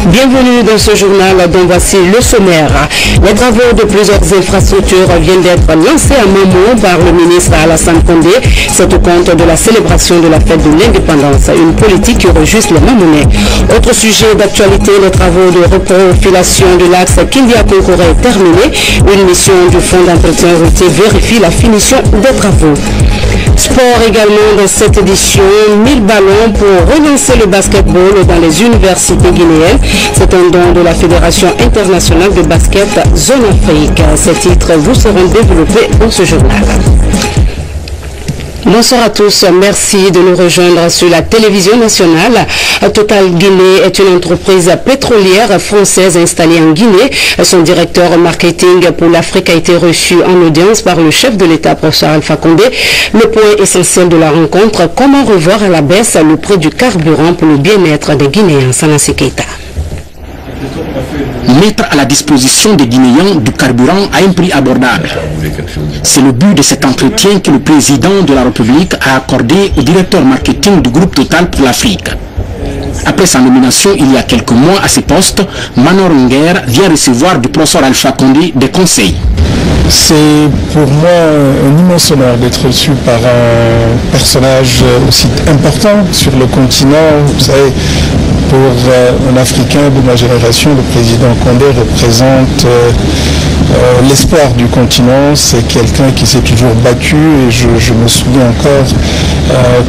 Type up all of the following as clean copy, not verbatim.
Bienvenue dans ce journal dont voici le sommaire. Les travaux de plusieurs infrastructures viennent d'être lancés à Mamou par le ministre Alassane Condé. C'est au compte de la célébration de la fête de l'indépendance, une politique qui rejuste les Mamounais. Autre sujet d'actualité, les travaux de reprofilation de l'axe Kindia-Konkore est terminé. Une mission du Fonds d'entretien routier vérifie la finition des travaux. Sport également dans cette édition, 1000 ballons pour relancer le basketball dans les universités guinéennes. C'est un don de la Fédération internationale de basket Zone Afrique. Ces titres vous seront développés dans ce journal. Bonsoir à tous, merci de nous rejoindre sur la télévision nationale. Total Guinée est une entreprise pétrolière française installée en Guinée. Son directeur marketing pour l'Afrique a été reçu en audience par le chef de l'État, professeur Alpha Condé. Le point essentiel de la rencontre, comment revoir à la baisse le prix du carburant pour le bien-être des Guinéens. Salassi Keita. Mettre à la disposition des Guinéens du carburant à un prix abordable. C'est le but de cet entretien que le président de la République a accordé au directeur marketing du groupe Total pour l'Afrique. Après sa nomination il y a quelques mois à ce poste, Manor Nguer vient recevoir du professeur Alpha Condé des conseils. C'est pour moi un immense honneur d'être reçu par un personnage aussi important sur le continent. Vous savez, pour un Africain de ma génération, le président Condé représente l'espoir du continent. C'est quelqu'un qui s'est toujours battu et je me souviens encore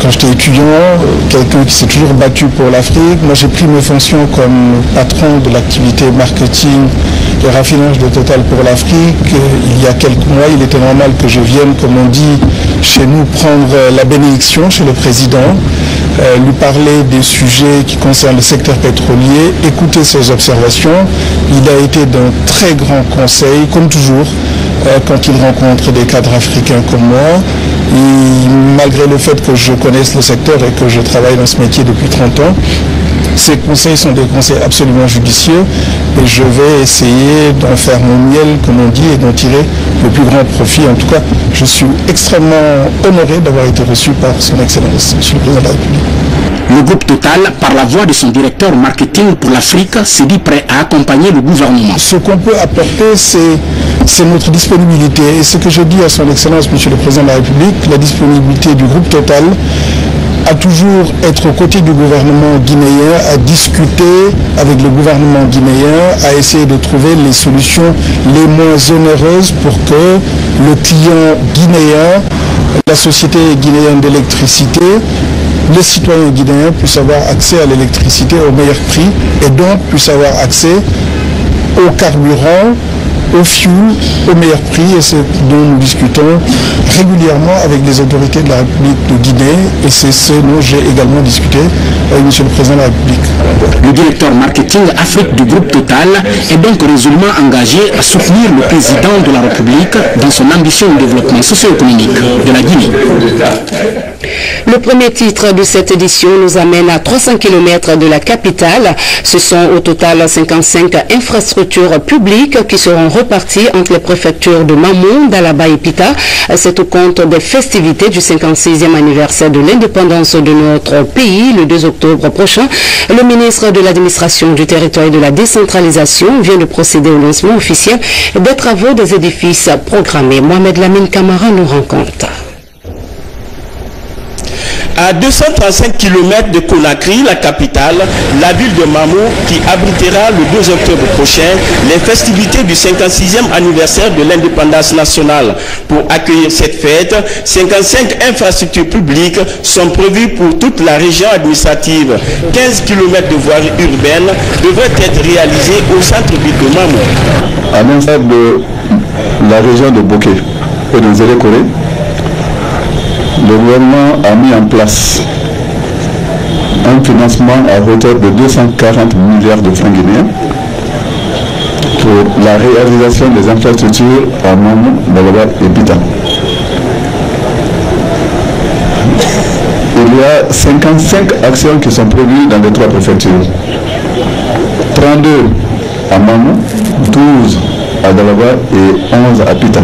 quand j'étais étudiant, quelqu'un qui s'est toujours battu pour l'Afrique. Moi j'ai pris mes fonctions comme patron de l'activité marketing et raffinage de Total pour l'Afrique. Il y a quelques mois, il était normal que je vienne, comme on dit chez nous, prendre la bénédiction chez le président, lui parler des sujets qui concernent le secteur pétrolier, écouter ses observations. Il a été d'un très grand conseil, comme toujours, quand il rencontre des cadres africains comme moi. Et malgré le fait que je connaisse le secteur et que je travaille dans ce métier depuis 30 ans, ces conseils sont des conseils absolument judicieux et je vais essayer d'en faire mon miel, comme on dit, et d'en tirer le plus grand profit. En tout cas, je suis extrêmement honoré d'avoir été reçu par son Excellence, Monsieur le Président de la République. Le groupe Total, par la voix de son directeur marketing pour l'Afrique, s'est dit prêt à accompagner le gouvernement. Ce qu'on peut apporter, c'est notre disponibilité. Et ce que je dis à son Excellence, Monsieur le Président de la République, la disponibilité du groupe Total à toujours être aux côtés du gouvernement guinéen, à discuter avec le gouvernement guinéen, à essayer de trouver les solutions les moins onéreuses pour que le client guinéen, la société guinéenne d'électricité, les citoyens guinéens puissent avoir accès à l'électricité au meilleur prix et donc puissent avoir accès au carburant, au fuel, au meilleur prix, et c'est dont nous discutons régulièrement avec les autorités de la République de Guinée, et c'est ce dont j'ai également discuté avec M. le Président de la République. Le directeur marketing Afrique du groupe Total est donc résolument engagé à soutenir le président de la République dans son ambition de développement socio-économique de la Guinée. Le premier titre de cette édition nous amène à 300 km de la capitale. Ce sont au total 55 infrastructures publiques qui seront reparties entre les préfectures de Mamou, d'Alaba et Pita. C'est au compte des festivités du 56e anniversaire de l'indépendance de notre pays, le 2 octobre prochain. Le ministre de l'administration du territoire et de la décentralisation vient de procéder au lancement officiel des travaux des édifices programmés. Mohamed Lamine Camara nous rencontre. À 235 km de Conakry, la capitale, la ville de Mamou qui abritera le 2 octobre prochain les festivités du 56e anniversaire de l'indépendance nationale. Pour accueillir cette fête, 55 infrastructures publiques sont prévues pour toute la région administrative. 15 km de voirie urbaine devraient être réalisées au centre-ville de Mamou. À l'instar de la région de Bokeh et de Zélékoré, le gouvernement a mis en place un financement à hauteur de 240 milliards de francs guinéens pour la réalisation des infrastructures à Mamou, Dalaba et Pita. Il y a 55 actions qui sont prévues dans les 3 préfectures. 32 à Mamou, 12 à Dalaba et 11 à Pita.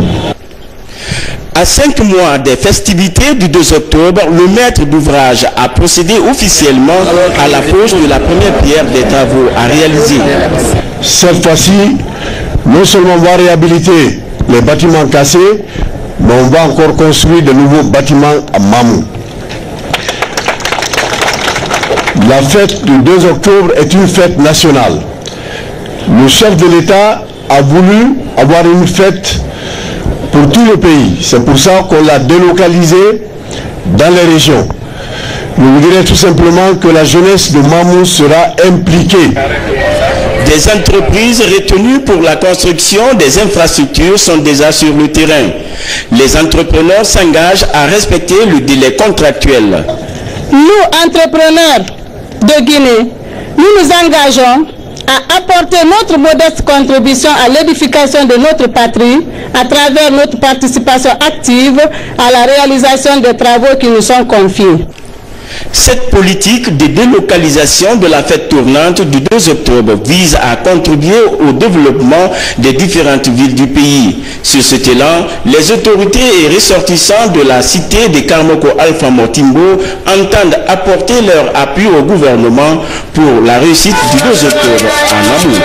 À 5 mois des festivités du 2 octobre, le maître d'ouvrage a procédé officiellement à la pose de la première pierre des travaux à réaliser. Cette fois-ci, non seulement on va réhabiliter les bâtiments cassés, mais on va encore construire de nouveaux bâtiments à Mamou. La fête du 2 octobre est une fête nationale. Le chef de l'État a voulu avoir une fête pour tout le pays. C'est pour ça qu'on l'a délocalisé dans les régions. Je vous dirais tout simplement que la jeunesse de Mamou sera impliquée. Des entreprises retenues pour la construction des infrastructures sont déjà sur le terrain. Les entrepreneurs s'engagent à respecter le délai contractuel. Nous, entrepreneurs de Guinée, nous nous engageons à apporter notre modeste contribution à l'édification de notre patrie à travers notre participation active à la réalisation des travaux qui nous sont confiés. Cette politique de délocalisation de la fête tournante du 2 octobre vise à contribuer au développement des différentes villes du pays. Sur cet élan, les autorités et ressortissants de la cité de Karmoko Alpha Motimbo entendent apporter leur appui au gouvernement pour la réussite du 2 octobre en Amou.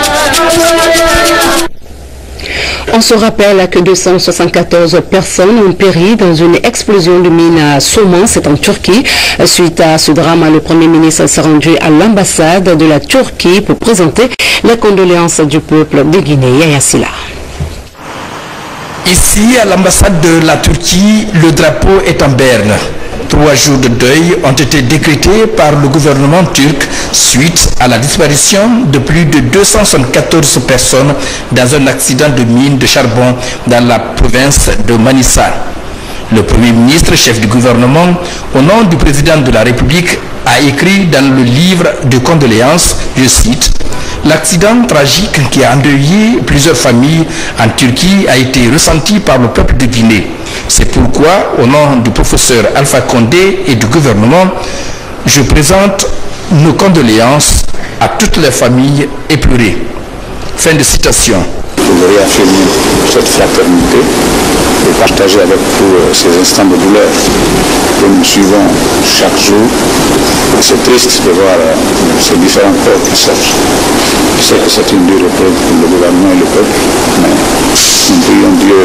On se rappelle que 274 personnes ont péri dans une explosion de mine à Souman, c'est en Turquie. Suite à ce drame, le Premier ministre s'est rendu à l'ambassade de la Turquie pour présenter les condoléances du peuple de Guinée. Yaya Silla. Ici, à l'ambassade de la Turquie, le drapeau est en berne. 3 jours de deuil ont été décrétés par le gouvernement turc suite à la disparition de plus de 274 personnes dans un accident de mine de charbon dans la province de Manisa. Le Premier ministre, chef du gouvernement, au nom du président de la République, a écrit dans le livre de condoléances, je cite, « L'accident tragique qui a endeuillé plusieurs familles en Turquie a été ressenti par le peuple de Guinée. C'est pourquoi, au nom du professeur Alpha Condé et du gouvernement, je présente nos condoléances à toutes les familles éplorées. » Fin de citation. Pour réaffirmer cette fraternité et partager avec vous ces instants de douleur que nous suivons chaque jour. C'est triste de voir ces différents corps qui sortent. Je sais que c'est une dure épreuve pour le gouvernement et le peuple, mais nous prions Dieu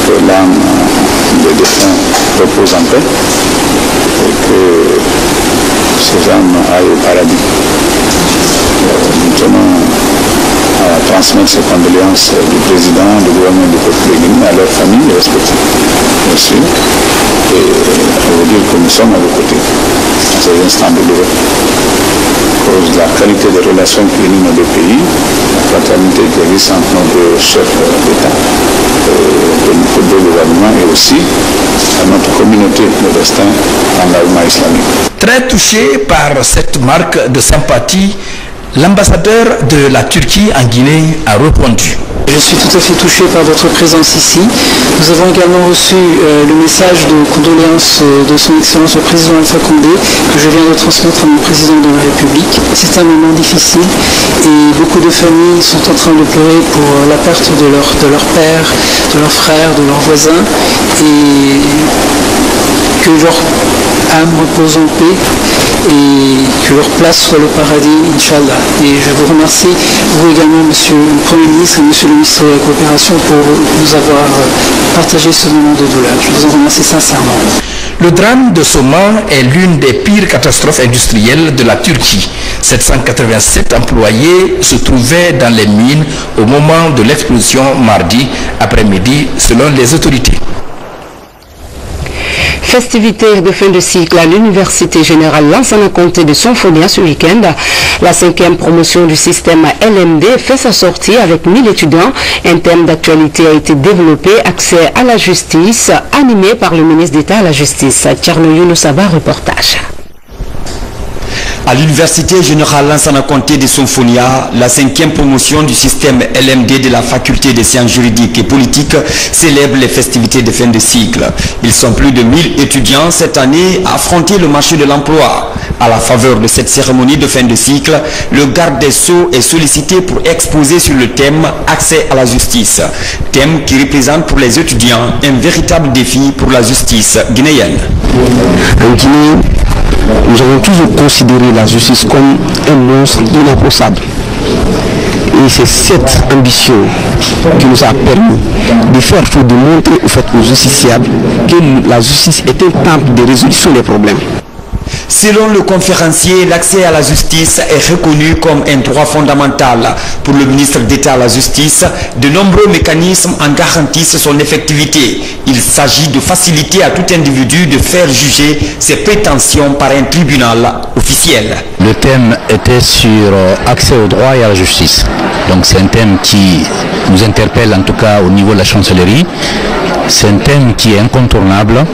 que l'âme des défunts repose en paix et que ces âmes aillent au paradis. Nous tenons à transmettre ces condoléances du président, du gouvernement et du peuple de Guinée à leurs familles respectives, bien sûr, et vous dire que nous sommes à vos côtés dans ces instants de douleur. À cause de la qualité des relations qui unissent nos deux pays, la fraternité qui existe entre nos deux chefs d'État, de notre deux gouvernements et aussi à notre communauté de destin dans l'Alma islamique. Très touché par cette marque de sympathie, l'ambassadeur de la Turquie en Guinée a répondu. Je suis tout à fait touché par votre présence ici. Nous avons également reçu le message de condoléances de son Excellence le Président Alpha Condé que je viens de transmettre à mon Président de la République. C'est un moment difficile et beaucoup de familles sont en train de pleurer pour la perte de leur père, de leur frère, de leurs voisins et que leur âme repose en paix et que leur place soit le paradis, Inch'Allah. Et je vous remercie, vous également, Monsieur le Premier ministre et Monsieur le ministre de la Coopération, pour nous avoir partagé ce moment de douleur. Je vous en remercie sincèrement. Le drame de Souman est l'une des pires catastrophes industrielles de la Turquie. 787 employés se trouvaient dans les mines au moment de l'explosion mardi après-midi, selon les autorités. Festivités de fin de cycle à l'Université Générale Lansana Conté de Symphonia ce week-end. La 5e promotion du système LMD fait sa sortie avec 1000 étudiants. Un thème d'actualité a été développé, accès à la justice, animé par le ministre d'État à la Justice. Tcherno Younoussaba, reportage. À l'Université Générale Lansana Conté de Sonfonia, la 5e promotion du système LMD de la Faculté des sciences juridiques et politiques célèbre les festivités de fin de cycle. Ils sont plus de 1000 étudiants cette année à affronter le marché de l'emploi. À la faveur de cette cérémonie de fin de cycle, le garde des Sceaux est sollicité pour exposer sur le thème « Accès à la justice », thème qui représente pour les étudiants un véritable défi pour la justice guinéenne. En Guinée, nous avons toujours considéré la justice comme un monstre inapprochable. Et c'est cette ambition qui nous a permis de faire tout, de montrer aux justiciables que la justice est un temple de résolution des problèmes. Selon le conférencier, l'accès à la justice est reconnu comme un droit fondamental. Pour le ministre d'État à la justice, de nombreux mécanismes en garantissent son effectivité. Il s'agit de faciliter à tout individu de faire juger ses prétentions par un tribunal officiel. Le thème était sur accès au droit et à la justice. Donc c'est un thème qui nous interpelle en tout cas au niveau de la chancellerie. C'est un thème qui est incontournable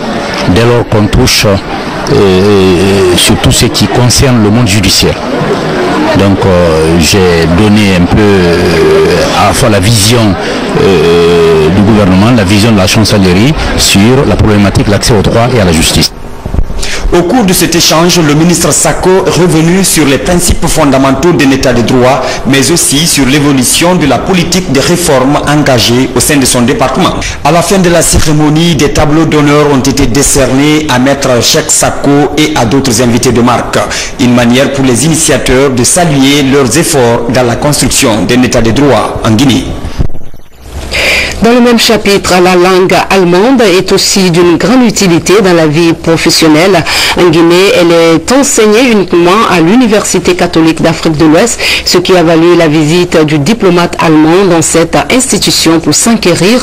dès lors qu'on touche sur tout ce qui concerne le monde judiciaire. Donc j'ai donné un peu à la fois la vision du gouvernement, la vision de la chancellerie sur la problématique de l'accès au droit et à la justice. Au cours de cet échange, le ministre Sako est revenu sur les principes fondamentaux d'un état de droit, mais aussi sur l'évolution de la politique de réforme engagée au sein de son département. À la fin de la cérémonie, des tableaux d'honneur ont été décernés à Maître Cheikh Sako et à d'autres invités de marque. Une manière pour les initiateurs de saluer leurs efforts dans la construction d'un état de droit en Guinée. Dans le même chapitre, la langue allemande est aussi d'une grande utilité dans la vie professionnelle. En Guinée, elle est enseignée uniquement à l'Université catholique d'Afrique de l'Ouest, ce qui a valu la visite du diplomate allemand dans cette institution pour s'enquérir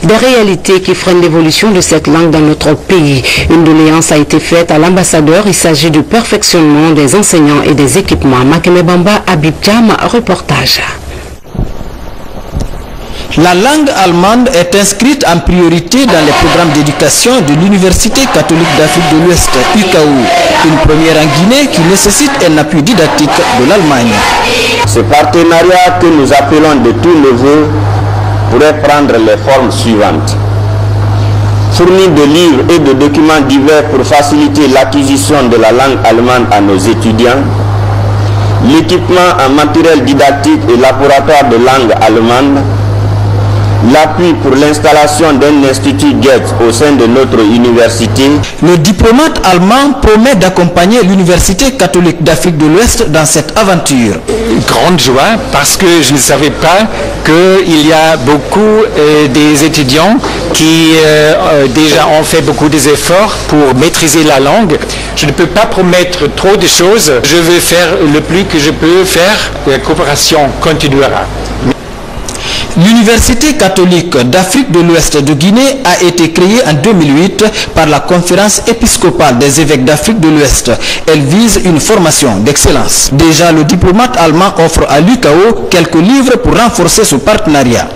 des réalités qui freinent l'évolution de cette langue dans notre pays. Une doléance a été faite à l'ambassadeur. Il s'agit du perfectionnement des enseignants et des équipements. Makeme Bamba, Habib Jam, reportage. La langue allemande est inscrite en priorité dans les programmes d'éducation de l'Université catholique d'Afrique de l'Ouest, UKAO, une première en Guinée qui nécessite un appui didactique de l'Allemagne. Ce partenariat que nous appelons de tous nos vœux pourrait prendre les formes suivantes. Fournir de livres et de documents divers pour faciliter l'acquisition de la langue allemande à nos étudiants, l'équipement en matériel didactique et laboratoire de langue allemande, l'appui pour l'installation d'un institut Goethe au sein de notre université. Le diplomate allemand promet d'accompagner l'Université catholique d'Afrique de l'Ouest dans cette aventure. Grande joie parce que je ne savais pas qu'il y a beaucoup des étudiants qui déjà ont fait beaucoup d'efforts pour maîtriser la langue. Je ne peux pas promettre trop de choses. Je vais faire le plus que je peux faire. La coopération continuera. L'Université catholique d'Afrique de l'Ouest de Guinée a été créée en 2008 par la Conférence épiscopale des évêques d'Afrique de l'Ouest. Elle vise une formation d'excellence. Déjà, le diplomate allemand offre à l'UKAO quelques livres pour renforcer ce partenariat.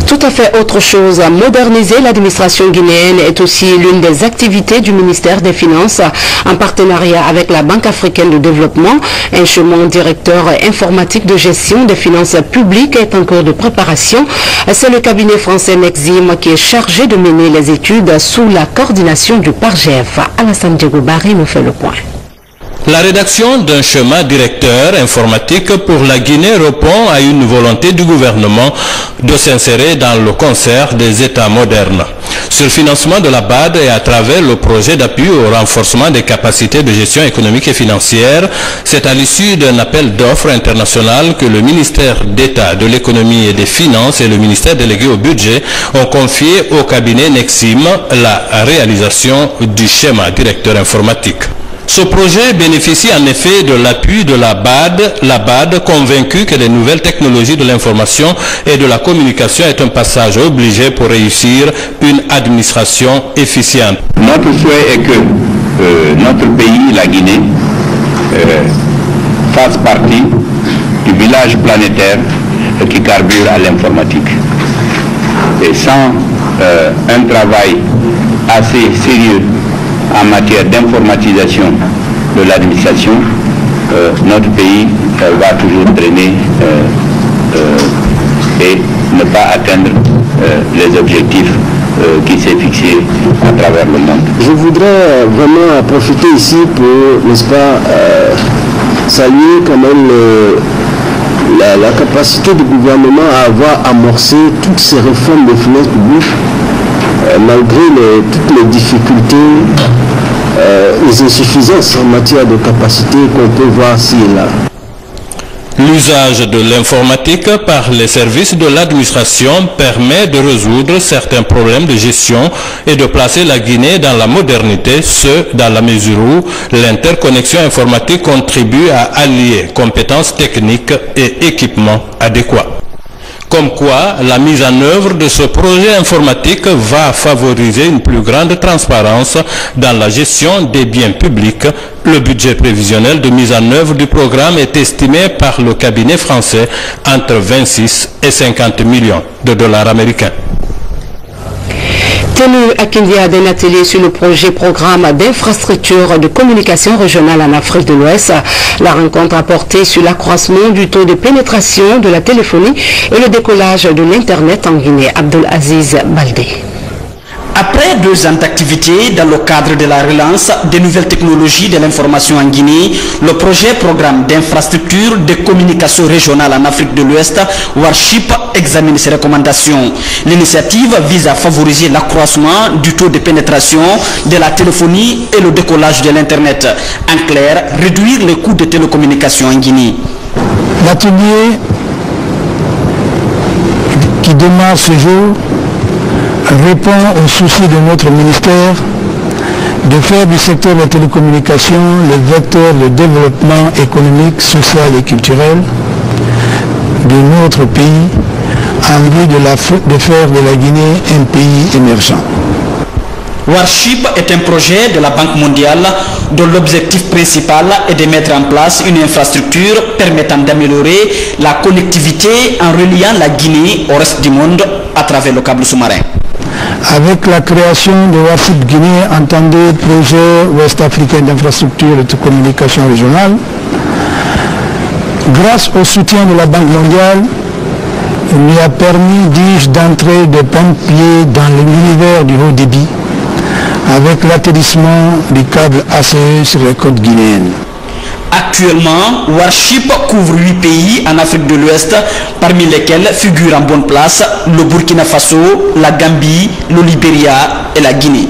Tout à fait autre chose. Moderniser l'administration guinéenne est aussi l'une des activités du ministère des Finances en partenariat avec la Banque africaine de développement. Un chemin directeur informatique de gestion des finances publiques est en cours de préparation. C'est le cabinet français Nexim qui est chargé de mener les études sous la coordination du PARGEF. Alassane Diego Barry nous fait le point. La rédaction d'un schéma directeur informatique pour la Guinée répond à une volonté du gouvernement de s'insérer dans le concert des États modernes. Sur le financement de la BAD et à travers le projet d'appui au renforcement des capacités de gestion économique et financière, c'est à l'issue d'un appel d'offres international que le ministère d'État de l'économie et des finances et le ministère délégué au budget ont confié au cabinet Nexim la réalisation du schéma directeur informatique. Ce projet bénéficie en effet de l'appui de la BAD convaincue que les nouvelles technologies de l'information et de la communication est un passage obligé pour réussir une administration efficiente. Notre souhait est que notre pays, la Guinée, fasse partie du village planétaire qui carbure à l'informatique. Et sans un travail assez sérieux en matière d'informatisation de l'administration, notre pays va toujours traîner et ne pas atteindre les objectifs qui s'est fixé à travers le monde. Je voudrais vraiment profiter ici pour, n'est-ce pas, saluer quand même la capacité du gouvernement à avoir amorcé toutes ces réformes des finances publiques, malgré toutes les difficultés, les insuffisances en matière de capacité qu'on peut voir ci et là. L'usage de l'informatique par les services de l'administration permet de résoudre certains problèmes de gestion et de placer la Guinée dans la modernité, ce dans la mesure où l'interconnexion informatique contribue à allier compétences techniques et équipements adéquats. Comme quoi, la mise en œuvre de ce projet informatique va favoriser une plus grande transparence dans la gestion des biens publics. Le budget prévisionnel de mise en œuvre du programme est estimé par le cabinet français entre 26 et 50 millions de dollars américains. Tenu à Kindia d'un atelier sur le programme d'infrastructure de communication régionale en Afrique de l'Ouest. La rencontre a porté sur l'accroissement du taux de pénétration de la téléphonie et le décollage de l'Internet en Guinée. Abdul Aziz Baldé. Après 2 ans d'activité dans le cadre de la relance des nouvelles technologies de l'information en Guinée, le programme d'infrastructure de communication régionale en Afrique de l'Ouest, Warship, examine ses recommandations. L'initiative vise à favoriser l'accroissement du taux de pénétration de la téléphonie et le décollage de l'Internet. En clair, réduire les coûts de télécommunications en Guinée. L'atelier qui démarre ce jour répond au souci de notre ministère de faire du secteur de la télécommunication le vecteur de développement économique, social et culturel de notre pays en vue de faire de la Guinée un pays émergent. Warship est un projet de la Banque mondiale dont l'objectif principal est de mettre en place une infrastructure permettant d'améliorer la connectivité en reliant la Guinée au reste du monde à travers le câble sous-marin. Avec la création de Warship Guinée, entendez projet ouest-africain d'infrastructure et de communication régionale, grâce au soutien de la Banque mondiale, il lui a permis, dis-je, d'entrer de plein-pied dans l'univers du haut débit, avec l'atterrissement du câble ACE sur les côtes guinéennes. Actuellement, Warship couvre 8 pays en Afrique de l'Ouest, parmi lesquels figurent en bonne place le Burkina Faso, la Gambie, le Libéria et la Guinée.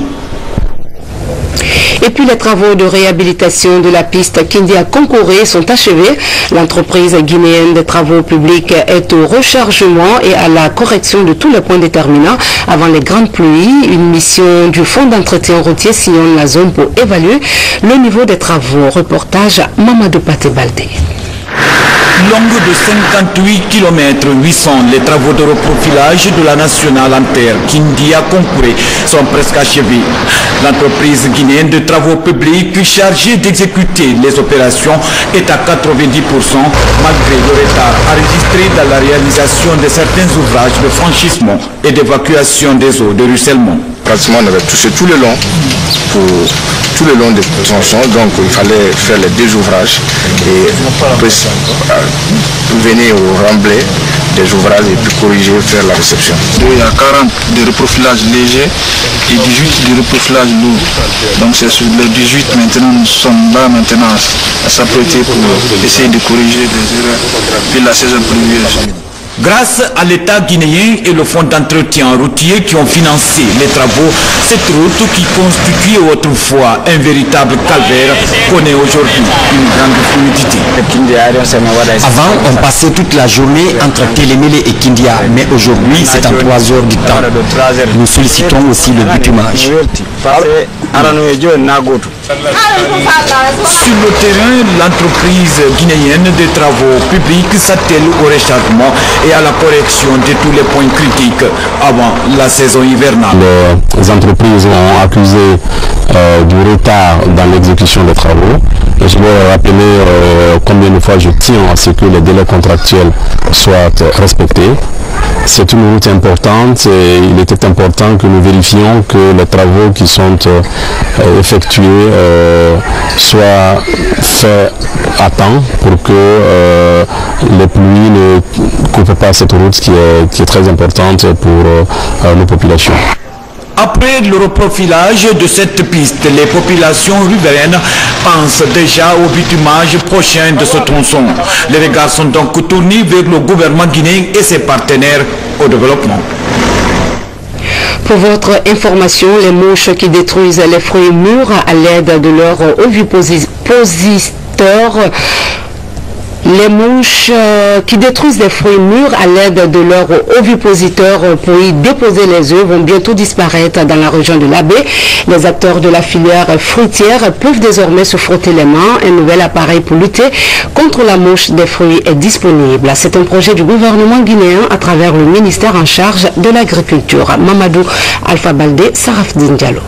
Et puis les travaux de réhabilitation de la piste Kindia-Konkoré sont achevés. L'entreprise guinéenne des travaux publics est au rechargement et à la correction de tous les points déterminants avant les grandes pluies. Une mission du Fonds d'entretien routier sillonne la zone pour évaluer le niveau des travaux. Reportage Mamadou Paté Baldé. Longue de 58 km 800, les travaux de reprofilage de la nationale en terre Kindia-Konkoré sont presque achevés. L'entreprise guinéenne de travaux publics chargée d'exécuter les opérations est à 90% malgré le retard enregistré dans la réalisation de certains ouvrages de franchissement et d'évacuation des eaux de ruissellement. Pratiquement on avait touché tout le long de tronçon, donc il fallait faire les 2 ouvrages et venir au remblai des ouvrages et puis corriger, faire la réception. Il y a 40 de reprofilage léger et 18 de reprofilage lourd. Donc c'est sur les 18 maintenant, nous sommes là maintenant à s'apprêter pour essayer de corriger des erreurs puis la saison pluvieuse. Grâce à l'État guinéen et le fonds d'entretien routier qui ont financé les travaux, cette route qui constituait autrefois un véritable calvaire connaît aujourd'hui une grande fluidité. Avant, on passait toute la journée entre Télémélé et Kindia, mais aujourd'hui c'est en 3 heures du temps. Nous sollicitons aussi le bitumage. Sur le terrain, l'entreprise guinéenne des travaux publics s'attelle au rechargement et à la correction de tous les points critiques avant la saison hivernale. Les entreprises ont accusé du retard dans l'exécution des travaux. Et je veux rappeler combien de fois je tiens à ce que les délais contractuels soient respectés. c'est une route importante et il était important que nous vérifions que les travaux qui sont effectués soient faits à temps pour que les pluies ne coupent pas cette route qui est très importante pour nos populations. Après le reprofilage de cette piste, les populations riveraines pensent déjà au bitumage prochain de ce tronçon. Les regards sont donc tournés vers le gouvernement guinéen et ses partenaires au développement. Pour votre information, les mouches qui détruisent les fruits mûrs à l'aide de leur ovipositeurs. Les mouches qui détruisent les fruits mûrs à l'aide de leurs ovipositeurs pour y déposer les œufs vont bientôt disparaître dans la région de l'Abbé. Les acteurs de la filière fruitière peuvent désormais se frotter les mains. Un nouvel appareil pour lutter contre la mouche des fruits est disponible. C'est un projet du gouvernement guinéen à travers le ministère en charge de l'agriculture. Mamadou Alpha Baldé, Sarafdine Diallo.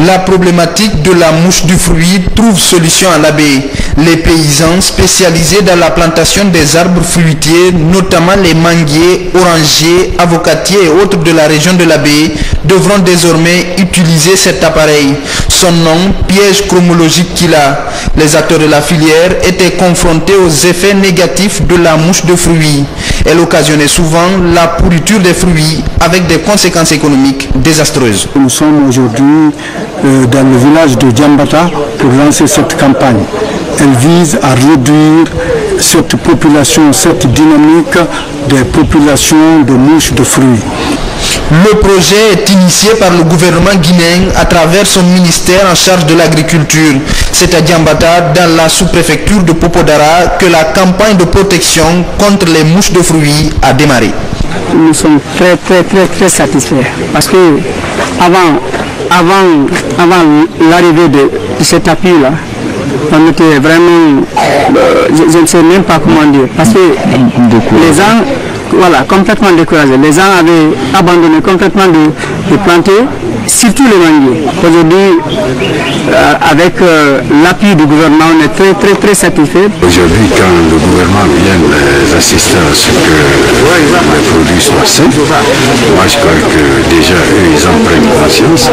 La problématique de la mouche du fruit trouve solution à l'Abbé. Les paysans spécialisés dans la plantation des arbres fruitiers, notamment les manguiers, orangers, avocatiers et autres de la région de l'Abbé, devront désormais utiliser cet appareil. Son nom, piège chromologique qu'il a. Les acteurs de la filière étaient confrontés aux effets négatifs de la mouche de fruits. Elle occasionnait souvent la pourriture des fruits avec des conséquences économiques désastreuses. Nous sommes aujourd'hui dans le village de Djambata pour lancer cette campagne. Elle vise à réduire cette population, cette dynamique des populations de mouches de fruits. Le projet est initié par le gouvernement guinéen à travers son ministère en charge de l'agriculture. C'est à Djambata, dans la sous-préfecture de Popodara, que la campagne de protection contre les mouches de fruits a démarré. Nous sommes très satisfaits parce que avant l'arrivée de cet appui-là, on était vraiment, je ne sais même pas comment dire, parce que les gens, voilà, complètement découragés. Les gens avaient abandonné complètement de planter, surtout les manguiers. Aujourd'hui, avec l'appui du gouvernement, on est très satisfaits. Aujourd'hui, quand le gouvernement vient les assister à ce que les produits soient sains, moi je crois que déjà eux, ils en prennent conscience.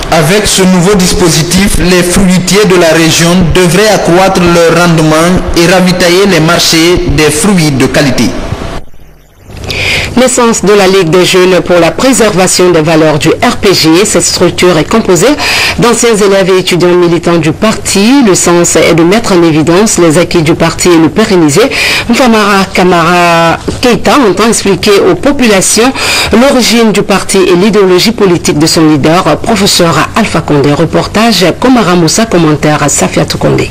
Avec ce nouveau dispositif, les fruitiers de la région devraient accroître leur rendement et ravitailler les marchés des fruits de qualité. L'essence de la Ligue des jeunes pour la préservation des valeurs du RPG. Cette structure est composée d'anciens élèves et étudiants militants du parti. Le sens est de mettre en évidence les acquis du parti et le pérenniser. Famara Kamara Keita entend expliquer aux populations l'origine du parti et l'idéologie politique de son leader, professeur Alpha Condé. Reportage Komara Moussa, commentaire Safiatou Condé.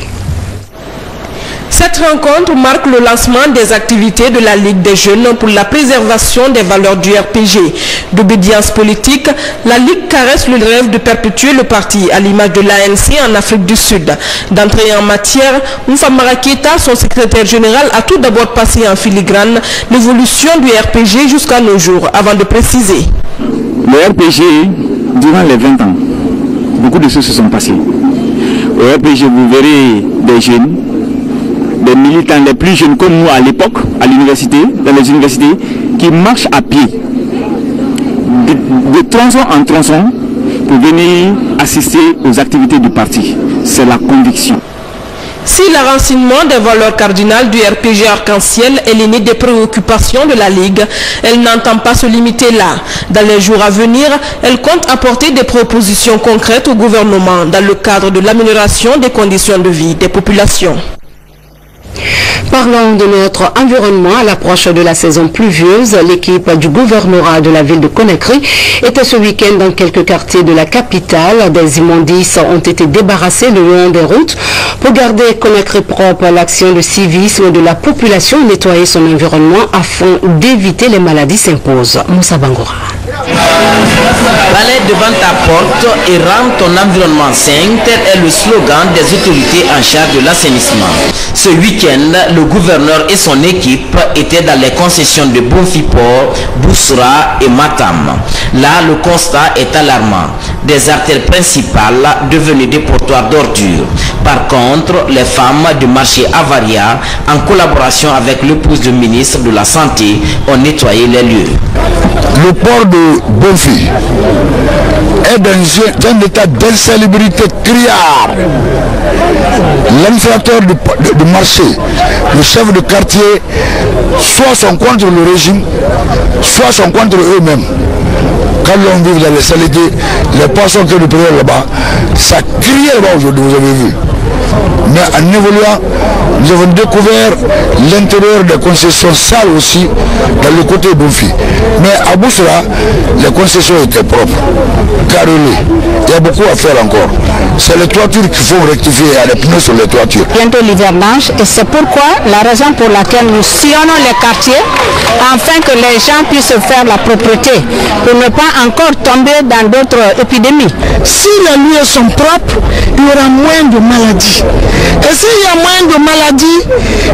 Cette rencontre marque le lancement des activités de la Ligue des jeunes pour la préservation des valeurs du RPG. D'obédience politique, la Ligue caresse le rêve de perpétuer le parti à l'image de l'ANC en Afrique du Sud. D'entrée en matière, Famara Keita, son secrétaire général, a tout d'abord passé en filigrane l'évolution du RPG jusqu'à nos jours, avant de préciser. Le RPG, durant les 20 ans, beaucoup de choses se sont passées. Au RPG, vous verrez des jeunes, des militants les plus jeunes comme nous à l'époque, à l'université, dans les universités, qui marchent à pied, de tronçon en tronçon, pour venir assister aux activités du parti. C'est la conviction. Si l'enracinement des valeurs cardinales du RPG arc-en-ciel est l'aînée des préoccupations de la Ligue, elle n'entend pas se limiter là. Dans les jours à venir, elle compte apporter des propositions concrètes au gouvernement dans le cadre de l'amélioration des conditions de vie des populations. Parlons de notre environnement à l'approche de la saison pluvieuse. L'équipe du gouvernorat de la ville de Conakry était ce week-end dans quelques quartiers de la capitale. Des immondices ont été débarrassés le long des routes. Pour garder Conakry propre, l'action de civisme de la population nettoyer son environnement afin d'éviter les maladies s'impose. Moussa Bangoura. Balai devant ta porte et rends ton environnement sain, tel est le slogan des autorités en charge de l'assainissement. Ce week-end, le gouverneur et son équipe étaient dans les concessions de Bonfiport, Boussra et Matam. Là, le constat est alarmant. des artères principales devenues des portoirs d'ordures. Par contre, les femmes du marché Avaria, en collaboration avec l'épouse du ministre de la Santé, ont nettoyé les lieux. Le port de Bonfi est dans un état d'insalubrité criard. L'administrateur du marché, le chef de quartier, soit sont contre le régime, soit sont contre eux-mêmes. Quand l'on vit dans les saletés, les poissons que nous prenons là-bas, ça criait là-bas aujourd'hui, vous avez vu. Mais en évoluant, nous avons découvert l'intérieur des concessions sales aussi, dans le côté Bonfi. Mais à Boussra, les concessions étaient propres, carrelées. Il y a beaucoup à faire encore. C'est les toitures qu'il faut rectifier, il y a des pneus sur les toitures. Bientôt l'hivernage, et c'est pourquoi la raison pour laquelle nous sillonnons les quartiers, afin que les gens puissent faire la propreté, pour ne pas encore tomber dans d'autres épidémies. Si les lieux sont propres, il y aura moins de maladies. Et s'il y a moins de maladies,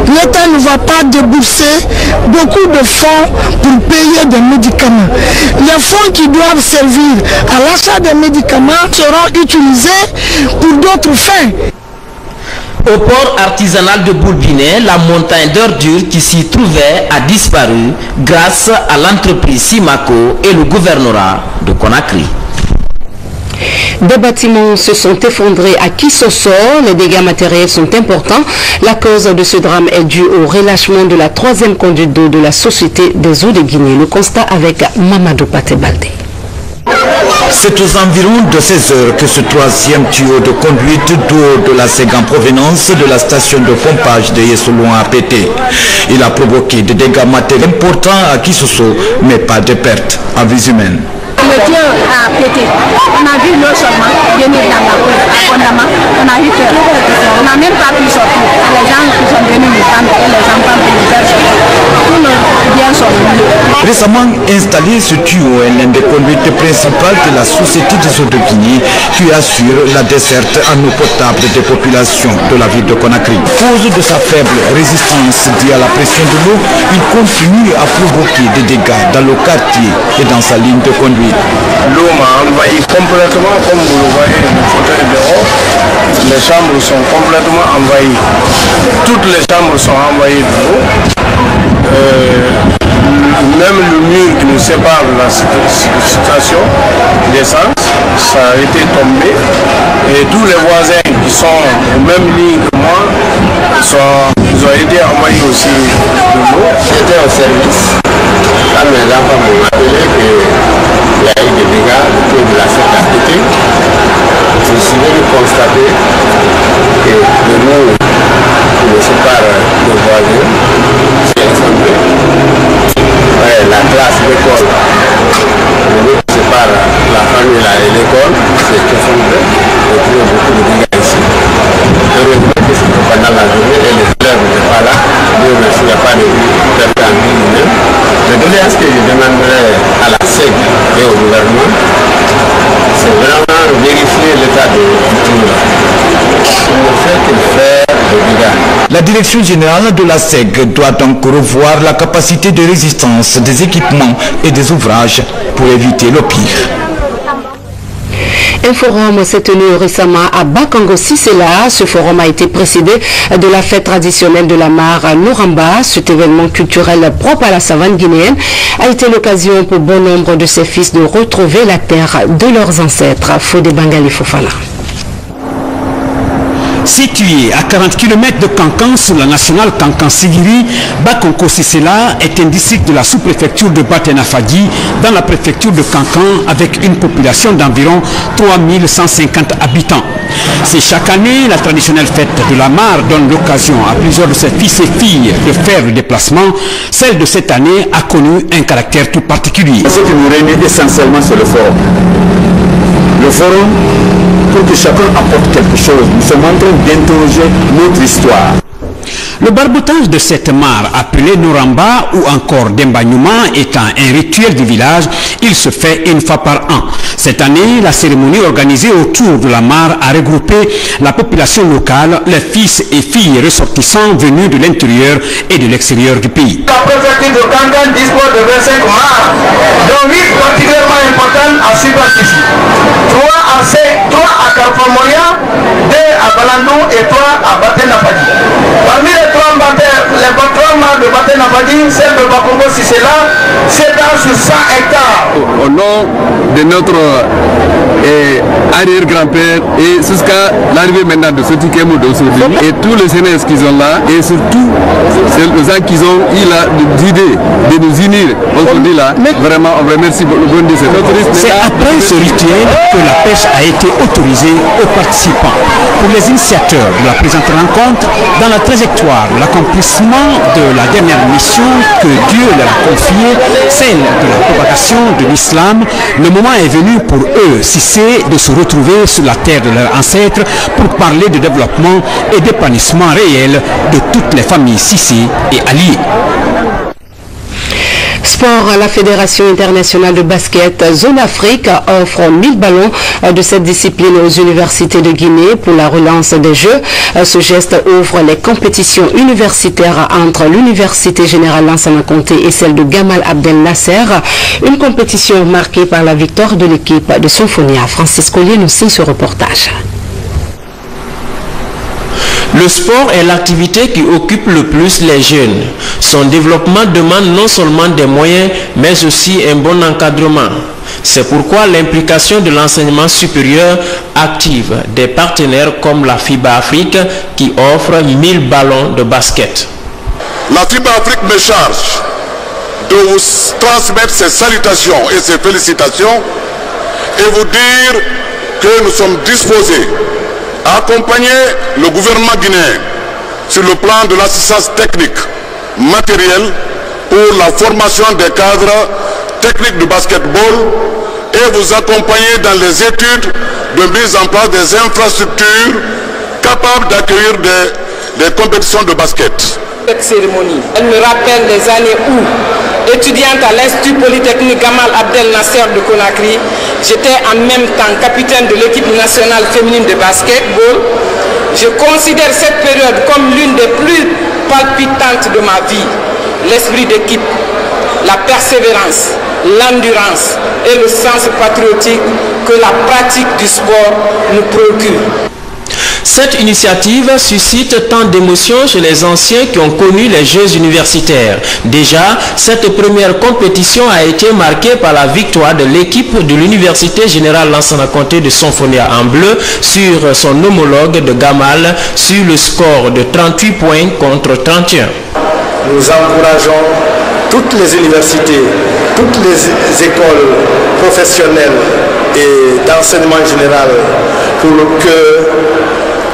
l'État ne va pas débourser beaucoup de fonds pour payer des médicaments. Les fonds qui doivent servir à l'achat des médicaments seront utilisés pour d'autres fins. Au port artisanal de Bourbinet, la montagne d'ordures qui s'y trouvait a disparu grâce à l'entreprise Simaco et le gouvernorat de Conakry. Des bâtiments se sont effondrés à Kisosso. Les dégâts matériels sont importants. La cause de ce drame est due au relâchement de la troisième conduite d'eau de la Société des eaux de Guinée. Le constat avec Mamadou Patebalde. C'est aux environs de 16 heures que ce troisième tuyau de conduite d'eau de la SEG en provenance de la station de pompage de Yessolon a pété. Il a provoqué des dégâts matériels importants à Kisosso, mais pas de pertes en vie humaine. Le tuyau a pété. On a vu l'eau seulement venir dans la rue, abondamment. On a eu peur. On n'a même pas pu sortir. Les gens qui sont venus nous prendre et les enfants qui nous faire sortir. Tous nos biens sont venus. Récemment installé, ce tuyau est l'un des conduites principales de la Société des eaux de Guinée qui assure la desserte en eau potable des populations de la ville de Conakry. À cause de sa faible résistance due à la pression de l'eau, il continue à provoquer des dégâts dans le quartier et dans sa ligne de conduite. L'eau m'a envahi complètement, comme vous le voyez, le fauteuil dehors. Les chambres sont complètement envahies. Toutes les chambres sont envahies de l'eau. Même le mur qui nous sépare de la station d'essence, ça a été tombé. Et tous les voisins qui sont aux mêmes lignes que moi, ils ont été envahis aussi de l'eau. J'étais au service. Quand mes enfants m'ont appelé qu'il y a eu des dégâts de la sécurité, je suis venu constater que le mur qui nous sépare des voisins s'est effondré. La classe d'école, le mur qui sépare la famille et l'école s'est effondré et il y a beaucoup de dégâts ici. Heureusement que c'était pendant la journée et les élèves n'étaient pas là. Dieu merci, il n'y a pas de perte en vie lui-même. Le doléance que je demanderai à la SEG et au gouvernement, c'est vraiment vérifier l'état de tout. Il ne fait que faire des dégâts. La direction générale de la SEG doit donc revoir la capacité de résistance des équipements et des ouvrages pour éviter le pire. Un forum s'est tenu récemment à Bakango Sisela. Ce forum a été précédé de la fête traditionnelle de la mare Nouramba. Cet événement culturel propre à la savane guinéenne a été l'occasion pour bon nombre de ses fils de retrouver la terre de leurs ancêtres. Fodé Bangali Fofana. Situé à 40 km de Kankan sur la nationale Kankan-Sigiri, Bakonko Sisela est un district de la sous-préfecture de Batenafadi dans la préfecture de Kankan avec une population d'environ 3150 habitants. C'est chaque année la traditionnelle fête de la mare donne l'occasion à plusieurs de ses fils et filles de faire le déplacement. Celle de cette année a connu un caractère tout particulier. Ce qui nous réunit essentiellement, c'est le forum. Le forum, pour que chacun apporte quelque chose, nous sommes en train d'interroger notre histoire. Le barbotage de cette mare, appelée Noramba ou encore Dembanyuma, étant un rituel du village, il se fait une fois par an. Cette année, la cérémonie organisée autour de la mare a regroupé la population locale, les fils et filles ressortissants venus de l'intérieur et de l'extérieur du pays. La préfecture de Kankan dispose de 25 mares, dont 8 particulièrement importantes à Subasisi, 3 à Carpamoria, 2 à Balandou et 3 à Baté-Nafadi. Parmi les 3 mares de Baté-Nafadi, celle de Bakongo Sisela s'étend sur 100 hectares. Au nom de notre arrière-grand-père et jusqu'à l'arrivée maintenant de Sotikemo d'aujourd'hui et tous les jeunesses qui sont là et surtout les gens qui ont eu l'idée de nous unir aujourd'hui là, vraiment on remercie le bon Dieu. C'est après ce rituel que la pêche a été autorisée aux participants. Pour les initiateurs de la présente rencontre, dans la trajectoire, l'accomplissement de la dernière mission que Dieu leur a confiée, celle de la propagation de l'islam, le moment est venu pour eux, Cissé, de se retrouver sur la terre de leurs ancêtres pour parler de développement et d'épanouissement réel de toutes les familles Cissé et alliées. Sport, la Fédération internationale de basket Zone Afrique offre 1000 ballons de cette discipline aux universités de Guinée pour la relance des Jeux. Ce geste ouvre les compétitions universitaires entre l'Université Générale Lansana Conté et celle de Gamal Abdel Nasser. Une compétition marquée par la victoire de l'équipe de Symphonia. Francis Collier nous signe ce reportage. Le sport est l'activité qui occupe le plus les jeunes. Son développement demande non seulement des moyens, mais aussi un bon encadrement. C'est pourquoi l'implication de l'enseignement supérieur active des partenaires comme la FIBA Afrique qui offre 1000 ballons de basket. La FIBA Afrique me charge de vous transmettre ses salutations et ses félicitations et vous dire que nous sommes disposés à accompagner le gouvernement guinéen sur le plan de l'assistance technique, matérielle, pour la formation des cadres techniques de basketball et vous accompagner dans les études de mise en place des infrastructures capables d'accueillir des compétitions de basket. Cette cérémonie, elle me rappelle des années où, étudiante à l'Institut Polytechnique Gamal Abdel Nasser de Conakry, j'étais en même temps capitaine de l'équipe nationale féminine de basketball. Je considère cette période comme l'une des plus palpitantes de ma vie. L'esprit d'équipe, la persévérance, l'endurance et le sens patriotique que la pratique du sport nous procure. Cette initiative suscite tant d'émotions chez les anciens qui ont connu les Jeux universitaires. Déjà, cette première compétition a été marquée par la victoire de l'équipe de l'Université Générale Lansana Conté de Symphonia en bleu sur son homologue de Gamal sur le score de 38 points contre 31. Nous encourageons toutes les universités, toutes les écoles professionnelles et d'enseignement général pour que,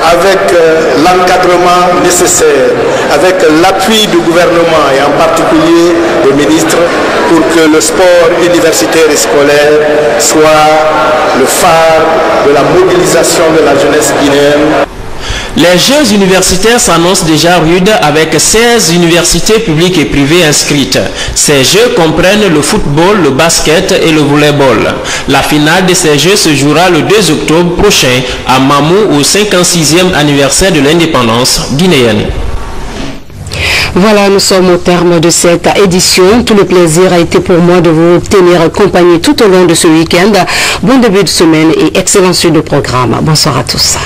avec l'encadrement nécessaire, avec l'appui du gouvernement et en particulier des ministres, pour que le sport universitaire et scolaire soit le phare de la mobilisation de la jeunesse guinéenne. Les Jeux universitaires s'annoncent déjà rudes avec 16 universités publiques et privées inscrites. Ces Jeux comprennent le football, le basket et le volleyball. La finale de ces Jeux se jouera le 2 octobre prochain à Mamou au 56e anniversaire de l'indépendance guinéenne. Voilà, nous sommes au terme de cette édition. Tout le plaisir a été pour moi de vous tenir compagnie tout au long de ce week-end. Bon début de semaine et excellente suite de programme. Bonsoir à tous.